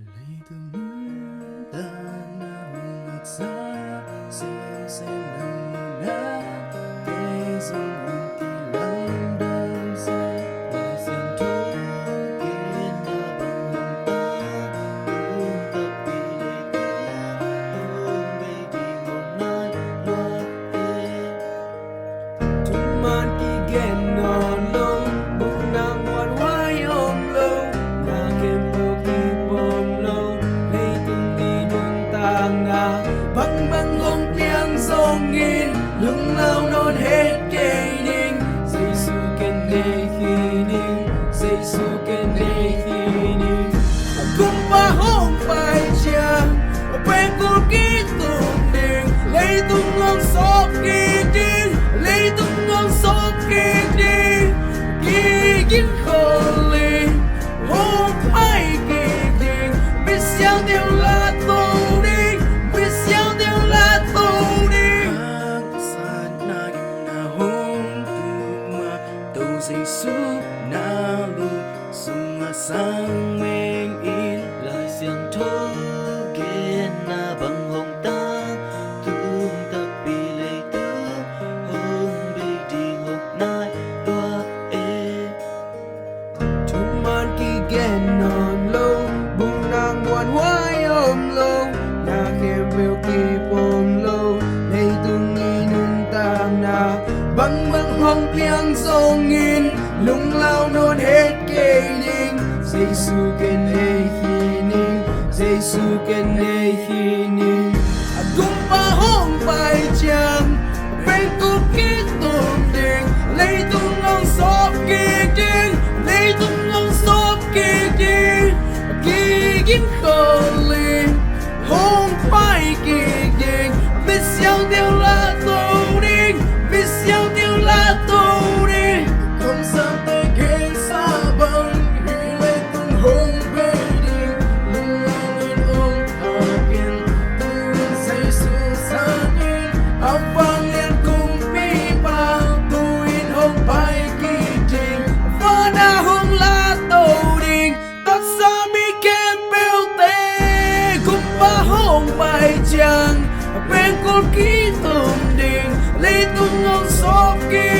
Lấy từng núi ta nào ngạc xa xem nằm mơ nát kê dòng hồn kỳ lắm đơn sẽ lời dành thôi kiến đã bằng lòng ta ương tập vì lệ ta ương về đi ngọn nai loa ê thun man kỳ ghen non lâu bụng nàng ngoan hoài ôm lâu nhà kem bơ kỳ bom lâu lấy từng đi đường tàng na băng băng gông tiếng sông nghìn lưng lao non hết cây ninh dây su ken đề khi ninh dây su ken đề khi ninh cùng ba hôm bài chàng bên cô ký tụng đình lấy tung ngon sót kỳ đi lấy tung ngon sót kỳ đi kỳ kín khổ lì hôm ai kỳ đình biết sao tiêu là tô đi biết sao tiêu là tô đi sa na kim na home tu ma tu dây su na lu sung a sang mênh in lời xiang thô kiến na bằng hồng ta tung tập bị lệ tư hôm bị đi ngọc nai loa ê thun man kỳ ghen non lâu bụng nàng ngoan hoài ôm lâu nhà khem bèo kỳ bom lâu lấy từng nghi nun tàng na băng băng hong piang sông nghìn lung lao non hết cây ninh dây su ken hê khi ninh dây su ken hê khi ninh cùng ba hong bài chàng bên cô ký tụng đình lấy tung ngon sóp kỳ đình lấy tung ngon sóp kỳ đình kỳ kín khổ lì hôm phải kỳ đình biết sao tiêu là tô đi biết sao tiêu là tô đi không sao tới ghé xa bằng hủy lấy tung hôn về đi lưng lên ôm ở kiên tư say su sa nhìn áo vàng liền cùng bi ba tu in hôn phải kỳ đình và na hôn la tô đình tất xa mi kem bèo tê cùng ba hôn bài chàng bên cô ký tụng đình lấy tung ngon sóp kỳ